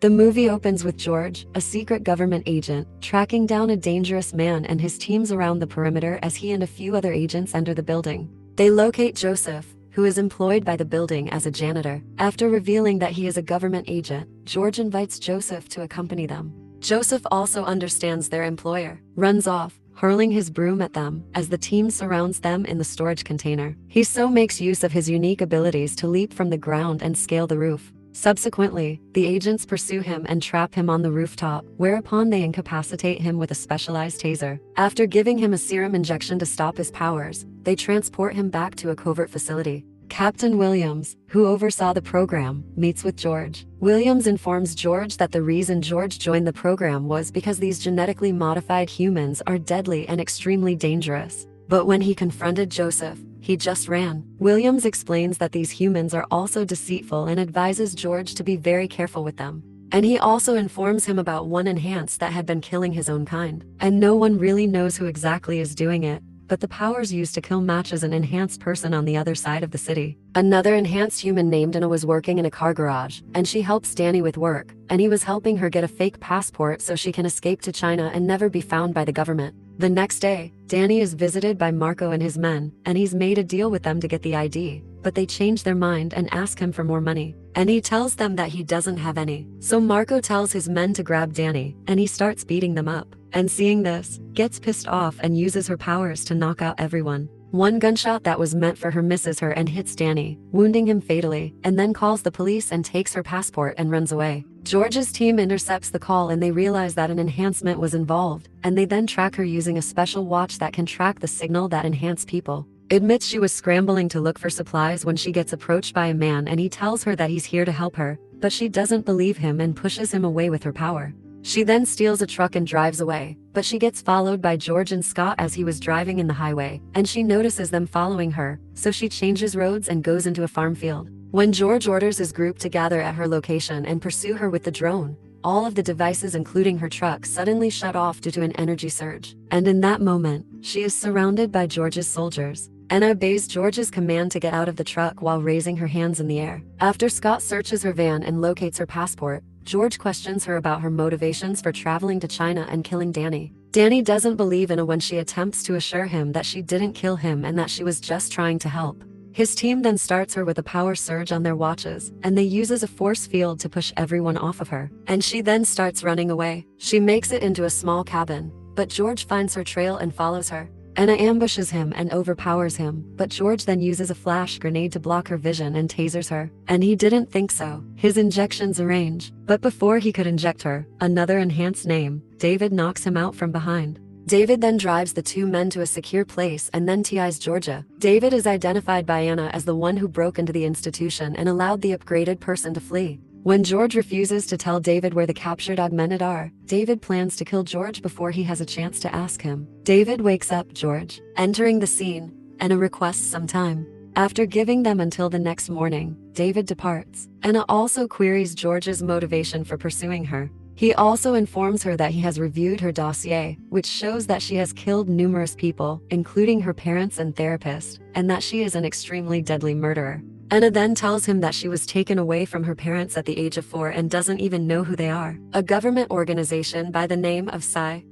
The movie opens with George, a secret government agent, tracking down a dangerous man and his teams around the perimeter as he and a few other agents enter the building. They locate Joseph, who is employed by the building as a janitor. After revealing that he is a government agent, George invites Joseph to accompany them. Joseph also understands their employer, runs off, hurling his broom at them as the team surrounds them in the storage container. He so makes use of his unique abilities to leap from the ground and scale the roof. Subsequently, the agents pursue him and trap him on the rooftop, whereupon they incapacitate him with a specialized taser. After giving him a serum injection to stop his powers, they transport him back to a covert facility. Captain Williams, who oversaw the program, meets with George. Williams informs George that the reason George joined the program was because these genetically modified humans are deadly and extremely dangerous. But when he confronted Joseph, he just ran. Williams explains that these humans are also deceitful and advises George to be very careful with them. And he also informs him about one enhanced that had been killing his own kind. And no one really knows who exactly is doing it, but the powers used to kill matches an enhanced person on the other side of the city. Another enhanced human named Anna was working in a car garage, and she helps Danny with work, and he was helping her get a fake passport so she can escape to China and never be found by the government. The next day, Danny is visited by Marco and his men, and he's made a deal with them to get the ID, but they change their mind and ask him for more money. And he tells them that he doesn't have any. So Marco tells his men to grab Danny, and he starts beating them up. And seeing this, gets pissed off and uses her powers to knock out everyone. One gunshot that was meant for her misses her and hits Danny, wounding him fatally, and then calls the police and takes her passport and runs away. George's team intercepts the call and they realize that an enhancement was involved, and they then track her using a special watch that can track the signal that enhance people. Admits she was scrambling to look for supplies when she gets approached by a man and he tells her that he's here to help her, but she doesn't believe him and pushes him away with her power. She then steals a truck and drives away, but she gets followed by George and Scott as he was driving in the highway, and she notices them following her, so she changes roads and goes into a farm field. When George orders his group to gather at her location and pursue her with the drone, all of the devices including her truck suddenly shut off due to an energy surge. And in that moment, she is surrounded by George's soldiers. Anna obeys George's command to get out of the truck while raising her hands in the air. After Scott searches her van and locates her passport, George questions her about her motivations for traveling to China and killing Danny. Danny doesn't believe Anna when she attempts to assure him that she didn't kill him and that she was just trying to help. His team then starts her with a power surge on their watches, and they uses a force field to push everyone off of her. And she then starts running away. She makes it into a small cabin, but George finds her trail and follows her. Anna ambushes him and overpowers him, but George then uses a flash grenade to block her vision and tasers her. And he didn't think so. His injections arrange, but before he could inject her, another enhanced name, David, knocks him out from behind. David then drives the two men to a secure place and then TIs Georgia. David is identified by Anna as the one who broke into the institution and allowed the upgraded person to flee. When George refuses to tell David where the captured augmented are, David plans to kill George before he has a chance to ask him. David wakes up George, entering the scene, and requests some time. After giving them until the next morning, David departs. Anna also queries George's motivation for pursuing her. He also informs her that he has reviewed her dossier, which shows that she has killed numerous people, including her parents and therapist, and that she is an extremely deadly murderer. Anna then tells him that she was taken away from her parents at the age of 4 and doesn't even know who they are. A government organization by the name of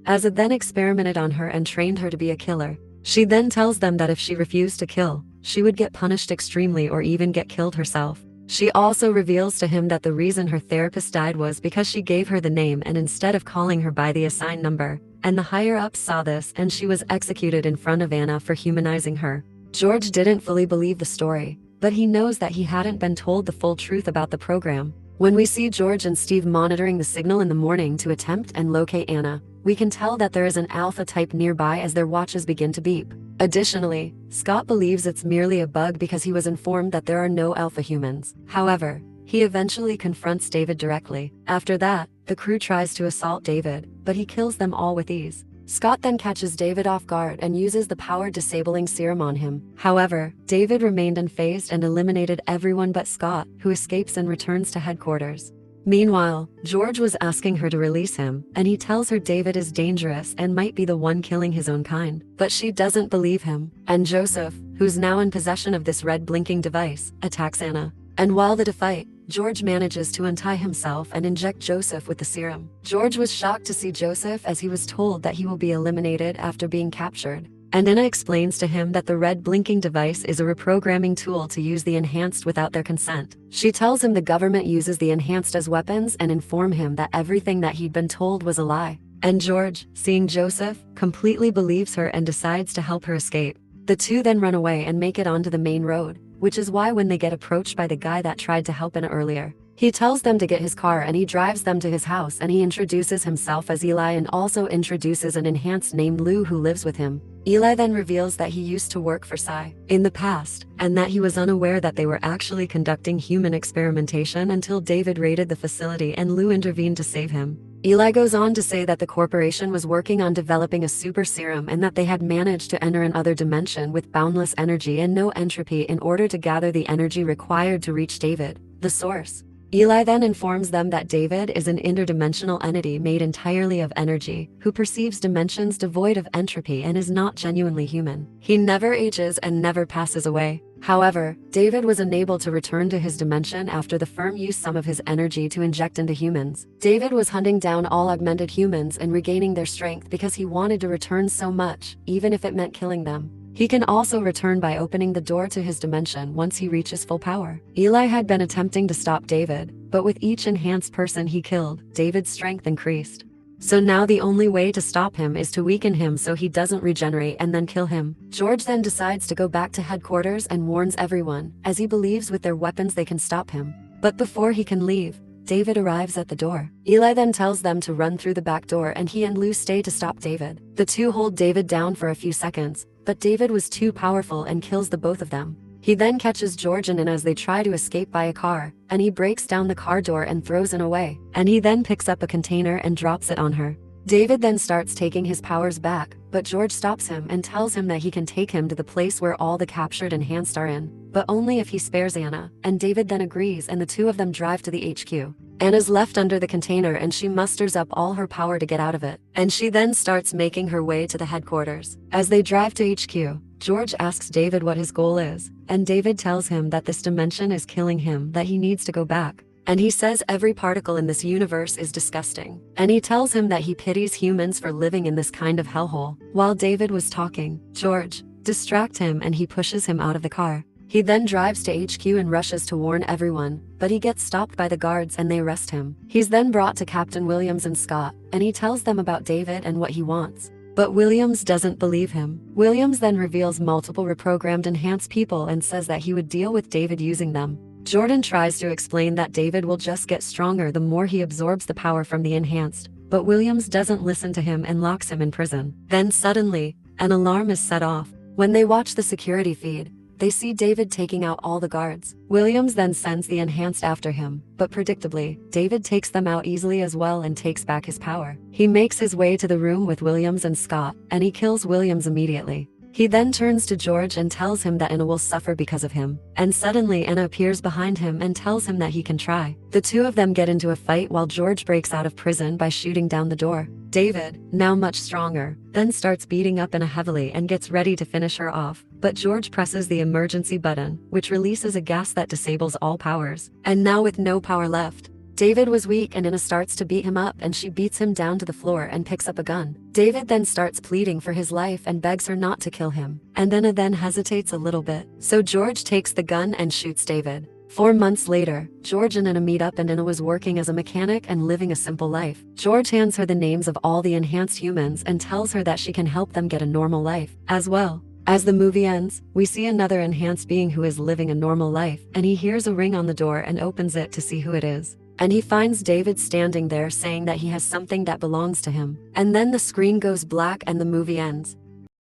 As then experimented on her and trained her to be a killer. She then tells them that if she refused to kill, she would get punished extremely or even get killed herself. She also reveals to him that the reason her therapist died was because she gave her the name and instead of calling her by the assigned number. And the higher-ups saw this and she was executed in front of Anna for humanizing her. George didn't fully believe the story, but he knows that he hadn't been told the full truth about the program. When we see George and Steve monitoring the signal in the morning to attempt and locate Anna, we can tell that there is an alpha type nearby as their watches begin to beep. Additionally, Scott believes it's merely a bug because he was informed that there are no alpha humans. However, he eventually confronts David directly. After that, the crew tries to assault David, but he kills them all with ease. Scott then catches David off guard and uses the power disabling serum on him. However, David remained unfazed and eliminated everyone but Scott, who escapes and returns to headquarters. Meanwhile, George was asking her to release him, and he tells her David is dangerous and might be the one killing his own kind. But she doesn't believe him, and Joseph, who's now in possession of this red blinking device, attacks Anna. And while they fight, George manages to untie himself and inject Joseph with the serum. George was shocked to see Joseph as he was told that he will be eliminated after being captured. And Anna explains to him that the red blinking device is a reprogramming tool to use the enhanced without their consent. She tells him the government uses the enhanced as weapons and inform him that everything that he'd been told was a lie. And George, seeing Joseph, completely believes her and decides to help her escape. The two then run away and make it onto the main road, which is why when they get approached by the guy that tried to help Anna earlier, he tells them to get his car and he drives them to his house and he introduces himself as Eli and also introduces an enhanced named Lou who lives with him. Eli then reveals that he used to work for Sci in the past and that he was unaware that they were actually conducting human experimentation until David raided the facility and Lou intervened to save him. Eli goes on to say that the corporation was working on developing a super serum and that they had managed to enter another dimension with boundless energy and no entropy in order to gather the energy required to reach David, the source. Eli then informs them that David is an interdimensional entity made entirely of energy, who perceives dimensions devoid of entropy and is not genuinely human. He never ages and never passes away. However, David was unable to return to his dimension after the firm used some of his energy to inject into humans. David was hunting down all augmented humans and regaining their strength because he wanted to return so much, even if it meant killing them. He can also return by opening the door to his dimension once he reaches full power. Eli had been attempting to stop David, but with each enhanced person he killed, David's strength increased. So now the only way to stop him is to weaken him so he doesn't regenerate and then kill him. George then decides to go back to headquarters and warns everyone, as he believes with their weapons they can stop him. But before he can leave, David arrives at the door. Eli then tells them to run through the back door and he and Lou stay to stop David. The two hold David down for a few seconds, but David was too powerful and kills the both of them. He then catches George and Anna as they try to escape by a car, and he breaks down the car door and throws Anna away, and he then picks up a container and drops it on her. David then starts taking his powers back, but George stops him and tells him that he can take him to the place where all the captured enhanced are in, but only if he spares Anna, and David then agrees and the two of them drive to the HQ. Anna's left under the container and she musters up all her power to get out of it, and she then starts making her way to the headquarters. As they drive to HQ, George asks David what his goal is, and David tells him that this dimension is killing him, that he needs to go back. And he says every particle in this universe is disgusting. And he tells him that he pities humans for living in this kind of hellhole. While David was talking, George distracts him and he pushes him out of the car. He then drives to HQ and rushes to warn everyone, but he gets stopped by the guards and they arrest him. He's then brought to Captain Williams and Scott, and he tells them about David and what he wants. But Williams doesn't believe him. Williams then reveals multiple reprogrammed enhanced people and says that he would deal with David using them. Jordan tries to explain that David will just get stronger the more he absorbs the power from the enhanced, but Williams doesn't listen to him and locks him in prison. Then suddenly, an alarm is set off. When they watch the security feed, they see David taking out all the guards. Williams then sends the enhanced after him, but predictably, David takes them out easily as well and takes back his power. He makes his way to the room with Williams and Scott, and he kills Williams immediately. He then turns to George and tells him that Anna will suffer because of him. And suddenly Anna appears behind him and tells him that he can try. The two of them get into a fight while George breaks out of prison by shooting down the door. David, now much stronger, then starts beating up Anna heavily and gets ready to finish her off. But George presses the emergency button, which releases a gas that disables all powers. And now with no power left, David was weak and Anna starts to beat him up and she beats him down to the floor and picks up a gun. David then starts pleading for his life and begs her not to kill him. And Anna then hesitates a little bit. So George takes the gun and shoots David. 4 months later, George and Anna meet up and Anna was working as a mechanic and living a simple life. George hands her the names of all the enhanced humans and tells her that she can help them get a normal life as well. As the movie ends, we see another enhanced being who is living a normal life, and he hears a ring on the door and opens it to see who it is. And he finds David standing there saying that he has something that belongs to him. And then the screen goes black and the movie ends.